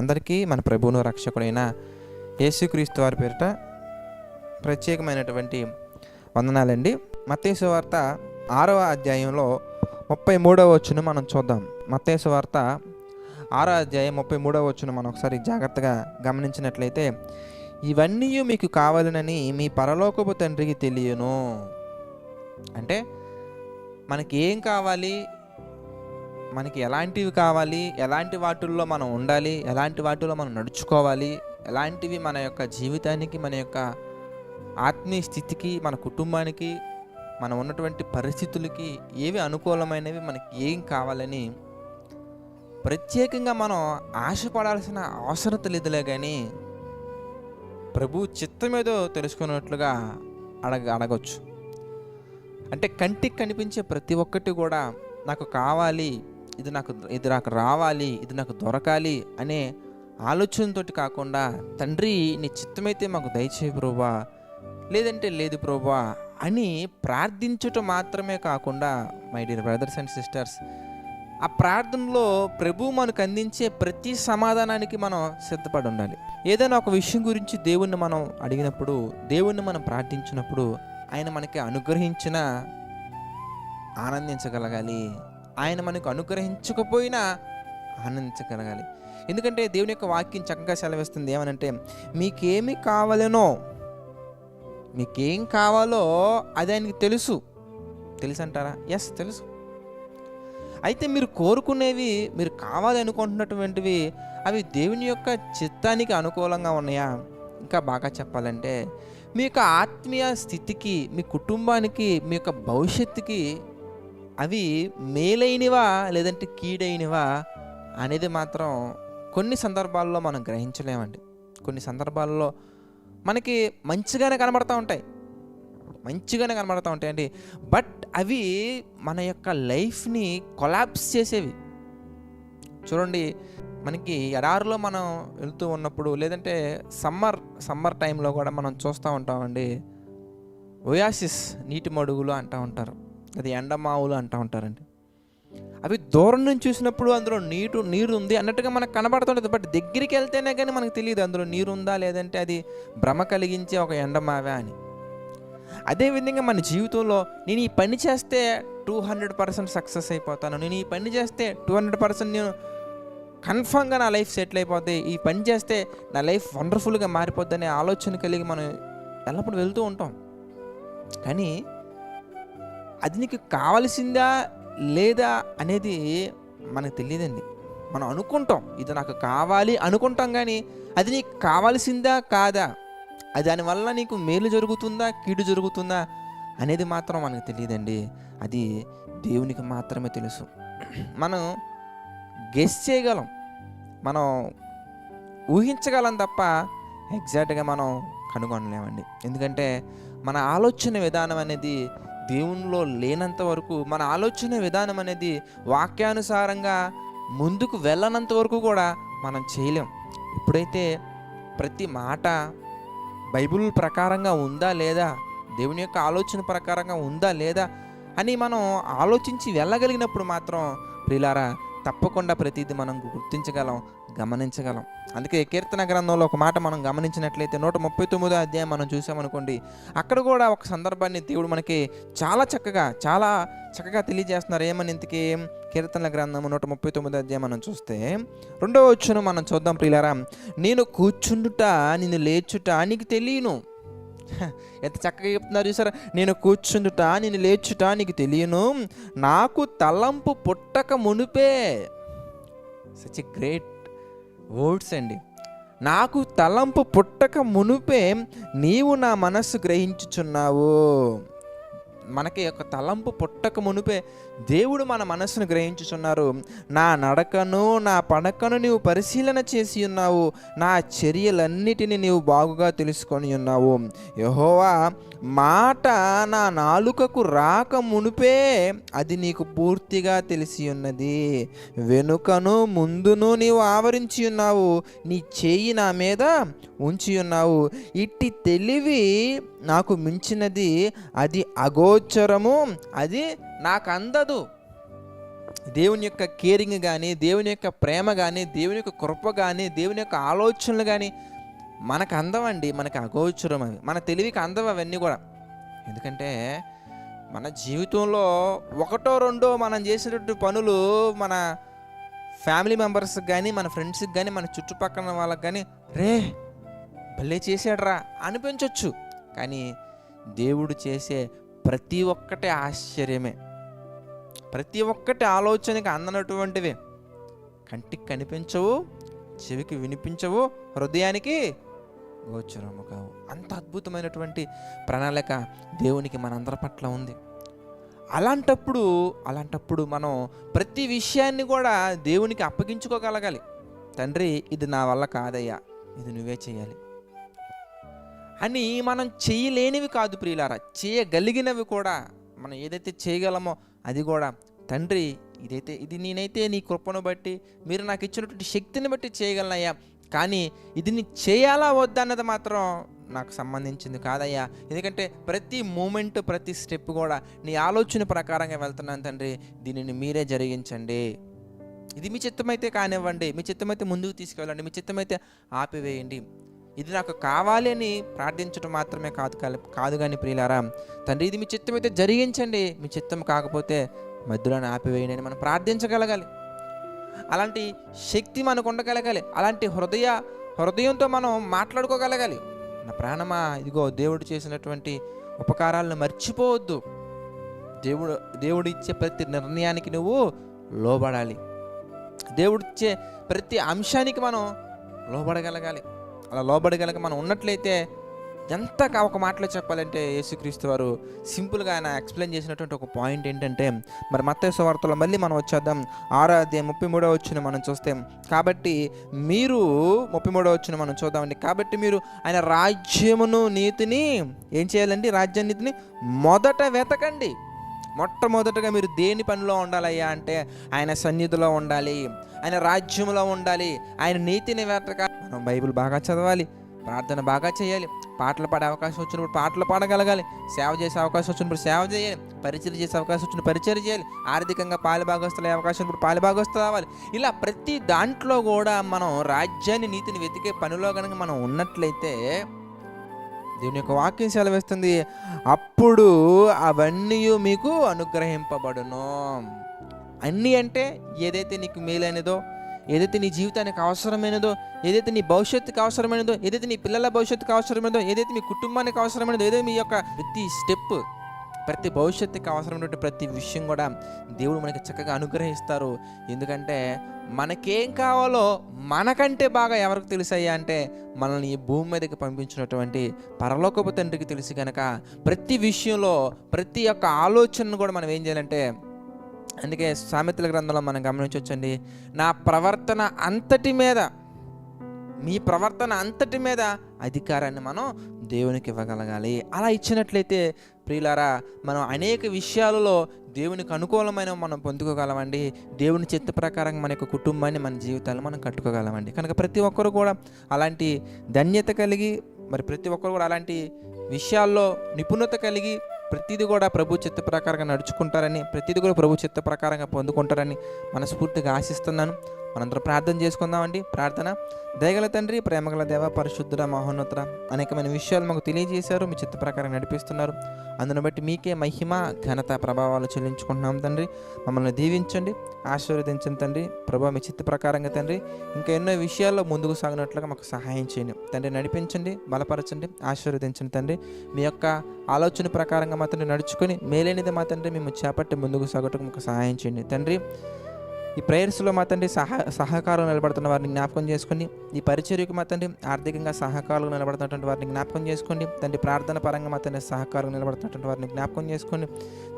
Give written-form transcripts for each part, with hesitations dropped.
అందరికీ మన ప్రభువును రక్షకుడైన యేసుక్రీస్తు వారి పేరిట ప్రత్యేకమైనటువంటి వందనాలండి. మత్తయి సువార్త 6వ అధ్యాయంలో 33వ వచనం మనం చూద్దాం. మత్తయి సువార్త 6వ అధ్యాయం 33వ వచనం మనం ఒకసారి జాగ్రత్తగా గమనించినట్లయితే, ఇవన్నీ మీకు కావాలనని మీ పరలోకపు తండ్రికి తెలియను. అంటే మనకి ఏం కావాలి, మనకి ఎలాంటివి కావాలి, ఎలాంటి వాటిల్లో మనం ఉండాలి, ఎలాంటి వాటిలో మనం నడుచుకోవాలి, ఎలాంటివి మన యొక్క జీవితానికి, మన యొక్క ఆత్మీయ స్థితికి, మన కుటుంబానికి, మనం ఉన్నటువంటి పరిస్థితులకి ఏవి అనుకూలమైనవి, మనకి ఏం కావాలని ప్రత్యేకంగా మనం ఆశపడాల్సిన అవసరం లేదులే. కానీ ప్రభు చిత్తం ఏదో తెలుసుకున్నట్లుగా అడగవచ్చు. అంటే కంటికి కనిపించే ప్రతి ఒక్కటి కూడా నాకు కావాలి, ఇది నాకు రావాలి, ఇది నాకు దొరకాలి అనే ఆలోచనతో కాకుండా, తండ్రి నీ చిత్తమైతే మాకు దయచేయి ప్రభువా, లేదంటే లేదు ప్రభువా అని ప్రార్థించటం మాత్రమే కాకుండా, my dear brothers and sisters, ఆ ప్రార్థనలో ప్రభు మనకు అందించే ప్రతి సమాధానానికి మనం సిద్ధపడి ఉండాలి. ఏదైనా ఒక విషయం గురించి దేవుణ్ణి మనం అడిగినప్పుడు, దేవుణ్ణి మనం ప్రార్థించినప్పుడు ఆయన మనకి అనుగ్రహించిన ఆనందించగలగాలి, ఆయన మనకు అనుగ్రహించకపోయినా ఆనందించగలగాలి. ఎందుకంటే దేవుని యొక్క వాక్యం చక్కగా సెలవిస్తుంది ఏమనంటే, మీకేమి కావాలనో, మీకేం కావాలో అది ఆయనకి తెలుసు అంటారా? ఎస్, తెలుసు. అయితే మీరు కోరుకునేవి, మీరు కావాలి అనుకుంటున్నటువంటివి అవి దేవుని యొక్క చిత్తానికి అనుకూలంగా ఉన్నాయా? ఇంకా బాగా చెప్పాలంటే మీ యొక్క ఆత్మీయ స్థితికి, మీ కుటుంబానికి, మీ యొక్క భవిష్యత్తుకి అవి మేలైనవా లేదంటే కీడైనవా అనేది మాత్రం కొన్ని సందర్భాల్లో మనం గ్రహించలేమండి. కొన్ని సందర్భాల్లో మనకి మంచిగానే కనబడుతూ ఉంటాయండి. బట్ అవి మన యొక్క లైఫ్ని కొలాప్స్ చేసేవి. చూడండి, మనకి ఎడారిలో మనం వెళ్తూ ఉన్నప్పుడు, లేదంటే సమ్మర్ టైంలో కూడా మనం చూస్తూ ఉంటామండి, ఒయాసిస్, నీటి మడుగులు అంటూ ఉంటారు, అది ఎండమావులు అంటూ ఉంటారండి. అవి దూరం నుంచి చూసినప్పుడు అందులో నీరు ఉంది అన్నట్టుగా మనకు కనబడుతుంటుంది. బట్ దగ్గరికి వెళ్తేనే కానీ మనకు తెలియదు అందులో నీరు ఉందా లేదంటే అది భ్రమ కలిగించే ఒక ఎండమావే అని. అదేవిధంగా మన జీవితంలో నేను ఈ పని చేస్తే 200% సక్సెస్ అయిపోతాను, నేను ఈ పని చేస్తే 200% నేను కన్ఫామ్గా నా లైఫ్ సెటిల్ అయిపోద్ది, ఈ పని చేస్తే నా లైఫ్ వండర్ఫుల్గా మారిపోద్ది అనే ఆలోచన కలిగి మనం ఎల్లప్పుడూ వెళ్తూ ఉంటాం. కానీ అది నీకు కావలసిందా లేదా అనేది మనకు తెలియదండి. మనం అనుకుంటాం ఇది నాకు కావాలి అనుకుంటాం, కానీ అది నీకు కావాల్సిందా కాదా, అది దానివల్ల నీకు మేలు జరుగుతుందా కీడు జరుగుతుందా అనేది మాత్రం మనకు తెలియదండి. అది దేవునికి మాత్రమే తెలుసు. మనం గెస్ చేయగలం, మనం ఊహించగలం తప్ప ఎగ్జాక్ట్గా మనం కనుగొనలేమండి. ఎందుకంటే మన ఆలోచన విధానం అనేది దేవునిలో లేనంత వరకు, మన ఆలోచన విధానం అనేది వాక్యానుసారంగా ముందుకు వెళ్ళనంత వరకు కూడా మనం చేయలేం. ఎప్పుడైతే ప్రతి మాట బైబిల్ ప్రకారంగా ఉందా లేదా, దేవుని యొక్క ఆలోచన ప్రకారంగా ఉందా లేదా అని మనం ఆలోచించి వెళ్ళగలిగినప్పుడు మాత్రం ప్రియులారా తప్పకుండా ప్రతిదీ మనం గుర్తించగలం, గమనించగలం. అందుకే కీర్తన గ్రంథంలో ఒక మాట మనం గమనించినట్లయితే 139వ అధ్యాయం మనం చూసామనుకోండి, అక్కడ కూడా ఒక సందర్భాన్ని దేవుడు మనకి చాలా చక్కగా తెలియజేస్తున్నారు. ఏమని ఇంతకీ కీర్తన గ్రంథము 139వ అధ్యాయం మనం చూస్తే 2వ వచనం మనం చూద్దాం ప్రియులారా. నేను కూర్చుండుట నిన్ను లేచుట నీకు తెలియను. ఎంత చక్కగా చెప్తున్నారు చూసారా. నేను కూర్చుండుట నేను లేచుట నీకు తెలియను, నాకు తలంపు పుట్టక మునిపే. సచ్ ఎ గ్రేట్ వర్డ్స్ అండి. నాకు తలంపు పుట్టక మునిపే నీవు నా మనస్సు గ్రహించుచున్నావు. మనకి ఒక తలంపు పుట్టక మునిపే దేవుడు మన మనస్సును గ్రహించుచున్నారు. నా నడకను నా పడకను నీవు పరిశీలన చేసి ఉన్నావు, నా చర్యలన్నిటిని నీవు బాగుగా తెలుసుకొని ఉన్నావు. యెహోవా మాట నా నాలుకకు రాక మునిపే అది నీకు పూర్తిగా తెలిసి ఉన్నది. వెనుకను ముందును నీవు ఆవరించి ఉన్నావు, నీ చేయి నా మీద ఉంచి ఉన్నావు. ఇట్టి తెలివి నాకు మించినది అది అగోచరము, అది నాకు అందదు. దేవుని యొక్క కేరింగ్ కానీ, దేవుని యొక్క ప్రేమ కానీ, దేవుని యొక్క కృప కానీ, దేవుని యొక్క ఆలోచనలు కానీ మనకు అందవండి. మనకు అగోచరం అవి, మన తెలివికి అందవు అవన్నీ కూడా. ఎందుకంటే మన జీవితంలో ఒకటో రెండో మనం చేసినటువంటి పనులు మన ఫ్యామిలీ మెంబర్స్కి కానీ, మన ఫ్రెండ్స్కి కానీ, మన చుట్టుపక్కల వాళ్ళకి కానీ రే భలే చేసాడ్రా అనిపించవచ్చు. కానీ దేవుడు చేసే ప్రతి ఒక్కటి ఆశ్చర్యమే, ప్రతి ఒక్కటి ఆలోచనకి అందనటువంటివే. కంటికి కనిపించవు, చెవికి వినిపించవు, హృదయానికి గోచరము కావు. అంత అద్భుతమైనటువంటి ప్రణాళిక దేవునికి మనందరి పట్ల ఉంది. అలాంటప్పుడు మనం ప్రతి విషయాన్ని కూడా దేవునికి అప్పగించుకోగలగాలి. తండ్రి, ఇది నా వల్ల కాదయ్యా, ఇది నువ్వే చేయాలి అని. మనం చేయలేనివి కాదు ప్రియులారా, చేయగలిగినవి కూడా. మనం ఏదైతే చేయగలమో అది కూడా, తండ్రి ఇది నేనైతే నీ కృపను బట్టి, మీరు నాకు ఇచ్చినటువంటి శక్తిని బట్టి చేయగలనయ్యా, కానీ ఇది నీ చేయాలా వద్దా అన్నది మాత్రం నాకు సంబంధించింది కాదయ్యా. ఎందుకంటే ప్రతి మూమెంట్, ప్రతి స్టెప్ కూడా నీ ఆలోచన ప్రకారంగా వెళ్తున్నాను తండ్రి, దీనిని మీరే జరిగించండి. ఇది మీ చిత్తమైతే కానివ్వండి, మీ చిత్తమైతే ముందుకు తీసుకెళ్ళండి, మీ చిత్తమైతే ఆపివేయండి. ఇది నాకు కావాలి అని ప్రార్థించడం మాత్రమే కాదు కానీ ప్రియులారా, తండ్రి ఇది మీ చిత్తమైతే జరిగించండి, మీ చిత్తం కాకపోతే మధ్యలో ఆపివేయండి అని మనం ప్రార్థించగలగాలి. అలాంటి శక్తి మనకు ఉండగలగాలి. అలాంటి హృదయంతో మనం మాట్లాడుకోగలగాలి. నా ప్రాణమా, ఇదిగో దేవుడు చేసినటువంటి ఉపకారాలను మర్చిపోవద్దు. దేవుడు ఇచ్చే ప్రతి నిర్ణయానికి నువ్వు లోబడాలి. దేవుడిచ్చే ప్రతి అంశానికి మనం లోబడగలగాలి. అలా లోబడగలక మనం ఉన్నట్లయితే ఎంత ఒక మాటలో చెప్పాలంటే, యేసుక్రీస్తు వారు సింపుల్గా ఆయన ఎక్స్ప్లెయిన్ చేసినటువంటి ఒక పాయింట్ ఏంటంటే, మరి మత్తయి సువార్తలో మళ్ళీ మనం వచ్చేద్దాం, 6వ అధ్యాయం 33వ వచనం మనం చూస్తే, కాబట్టి మీరు 33వ వచనం మనం చూద్దామండి. కాబట్టి మీరు ఆయన రాజ్యమును నీతిని ఏం చేయాలండి? రాజ్య నీతిని మొదట వెతకండి. మొట్టమొదటగా మీరు దేని పనిలో ఉండాలయ్యా అంటే, ఆయన సన్నిధిలో ఉండాలి, ఆయన రాజ్యంలో ఉండాలి, ఆయన నీతిని వెతకాలి. మనం బైబిల్ బాగా చదవాలి, ప్రార్థన బాగా చేయాలి, పాటలు పాడే అవకాశం వచ్చినప్పుడు పాటలు పాడగలగాలి, సేవ చేసే అవకాశం వచ్చినప్పుడు సేవ చేయాలి, పరిచయం చేసే అవకాశం వచ్చినప్పుడు పరిచయం చేయాలి, ఆర్థికంగా పాలుభాగస్తులు అయ్యే అవకాశం ఉన్నప్పుడు పాలుభాగస్తులు అవ్వాలి. ఇలా ప్రతి దాంట్లో కూడా మనం రాజ్యాన్ని, నీతిని వెతికే పనిలో కనుక మనం ఉన్నట్లయితే, దేవుని యొక్క వాక్యం సెలవిస్తుంది, అప్పుడు అవన్నీ మీకు అనుగ్రహింపబడును. అన్నీ అంటే ఏదైతే నీకు మేలైనదో, ఏదైతే నీ జీవితానికి అవసరమైనదో, ఏదైతే నీ భవిష్యత్తుకి అవసరమైనదో, ఏదైతే నీ పిల్లల భవిష్యత్తుకి అవసరమైనదో, ఏదైతే మీ కుటుంబానికి అవసరమైనదో, ఏదైతే మీ యొక్క ప్రతి స్టెప్, ప్రతి భవిష్యత్తుకి అవసరమైనటువంటి ప్రతి విషయం కూడా దేవుడు మనకి చక్కగా అనుగ్రహిస్తారు. ఎందుకంటే మనకేం కావాలో మనకంటే బాగా ఎవరికి తెలుసయ్యా అంటే, మనల్ని ఈ భూమి మీదకి పంపించినటువంటి పరలోకపు తండ్రికి తెలుసు కనుక ప్రతి విషయంలో, ప్రతి ఒక్క ఆలోచనను కూడా మనం ఏం చేయాలంటే, అందుకే సామెతల గ్రంథంలో మనం గమనించవచ్చండి, నా ప్రవర్తన అంతటి మీద, మీ ప్రవర్తన అంతటి మీద అధికారాన్ని మనం దేవునికి ఇవ్వగలగాలి. అలా ఇచ్చినట్లయితే ప్రియులారా, మనం అనేక విషయాలలో దేవునికి అనుకూలమైన మనం పొందుకోగలమండి. దేవుని చిత్త ప్రకారం మన యొక్క కుటుంబాన్ని, మన జీవితాలు మనం కట్టుకోగలమండి. కనుక ప్రతి ఒక్కరు కూడా అలాంటి ధన్యత కలిగి, మరి ప్రతి ఒక్కరు కూడా అలాంటి విషయాల్లో నిపుణత కలిగి ప్రతిదీ కూడా ప్రభు చిత్త ప్రకారంగా నడుచుకుంటారని, ప్రతిదీ కూడా ప్రభు చిత్త ప్రకారంగా పొందుకుంటారని మనస్ఫూర్తిగా ఆశిస్తున్నాను. మనందరం ప్రార్థన చేసుకుందామండి. ప్రార్థన. దయగల తండ్రి, ప్రేమగల దేవ, పరిశుద్ధుడ, మహోన్నతుడ, అనేకమైన విషయాలు మాకు తెలియజేశారు, మీ చిత్త ప్రకారం నడిపిస్తున్నారు. అందును బట్టి మీకే మహిమ, ఘనత, ప్రభావాలు చెల్లించుకుంటున్నాం తండ్రి. మమ్మల్ని దీవించండి, ఆశీర్వదించండి తండ్రి. ప్రభా, మీ చిత్త ప్రకారంగా తండ్రి ఇంకా ఎన్నో విషయాల్లో ముందుకు సాగినట్లుగా మాకు సహాయం చేయండి తండ్రి. నడిపించండి, బలపరచండి, ఆశీర్వదించండి తండ్రి. మీ యొక్క ఆలోచన ప్రకారంగా మా తండ్రి నడుచుకొని మేలైనది మా తండ్రి మేము చేపట్టి ముందుకు సాగటకు మాకు సహాయం చేయండి తండ్రి. ఈ ప్రేయర్స్లో మా తండ్రి సహకారం నిలబడుతున్న వారిని జ్ఞాపకం చేసుకోండి. ఈ పరిచర్యకు మా తండ్రి ఆర్థికంగా సహకారం నిలబడుతున్నటువంటి వారిని జ్ఞాపకం చేసుకోండి తండ్రి. ప్రార్థన పరంగా మా తండ్రి సహకారం నిలబడుతున్నటువంటి వారిని జ్ఞాపకం చేసుకోండి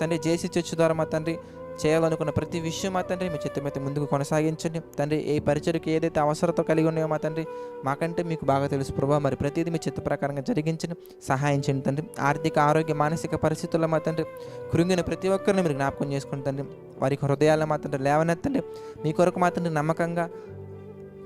తండ్రి. జేసీ చర్చ్ ద్వారా మా తండ్రి చేయాలనుకున్న ప్రతి విషయం మా తండ్రి మీ చిత్తమైతే ముందుకు కొనసాగించండి తండ్రి. ఏ పరిచర్యకు ఏదైతే అవసరత కలిగి ఉన్నాయో మా తండ్రి మాకంటే మీకు బాగా తెలుసు ప్రభావ. మరి ప్రతిదీ మీ చిత్త ప్రకారంగా జరిగించండి, సహాయం చేయండి తండ్రి. ఆర్థిక, ఆరోగ్య, మానసిక పరిస్థితుల్లో మా తండ్రి కృంగిన ప్రతి ఒక్కరిని మీరు జ్ఞాపకం చేసుకుని తండ్రి. వారికి హృదయాలను మా తండ్రి లేవనెత్తండి. మీ కొరకు మా తండ్రి నమ్మకంగా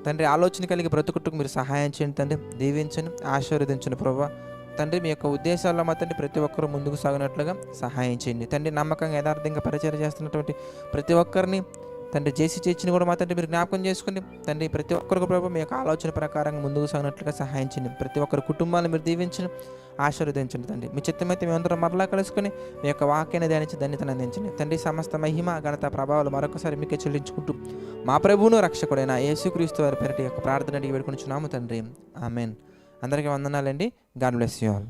తండ్రి ఆలోచన కలిగి బ్రతుకుట్టుకు మీరు సహాయం చేయండి తండ్రి. దీవించండి, ఆశీర్వదించండి ప్రభావ తండ్రి. మీ యొక్క ఉద్దేశాల్లో మా తండ్రి ప్రతి ఒక్కరూ ముందుకు సాగినట్లుగా సహాయం చేయండి తండ్రి. నమ్మకంగా యథార్థంగా పరిచయం చేస్తున్నటువంటి ప్రతి ఒక్కరిని తండ్రి జేసీ చర్చిని కూడా మా తండ్రి మీరు జ్ఞాపకం చేసుకుని తండ్రి ప్రతి ఒక్కరికి ప్రభు మీ యొక్క ఆలోచన ప్రకారంగా ముందుకు సాగినట్లుగా సహాయం చేయండి. ప్రతి ఒక్కరి కుటుంబాలను మీరు దీవించండి, ఆశీర్వదించండి తండ్రి. మీ చిత్తమైతే మేమందరం మరలా కలుసుకొని మీ యొక్క వాక్యాన్ని ధ్యానించి ధన్యతను అందించండి తండ్రి. సమస్త మహిమ ఘనత ప్రభావాలు మరొకసారి మీకే చెల్లించుకుంటూ మా ప్రభువును రక్షకుడైన యేసుక్రీస్తు వారి పేరిట యొక్క ప్రార్థన అడిగి వేడుకొనిచున్నాము తండ్రి. ఆమెన్. అందరికీ వందనాలండి. God bless you all.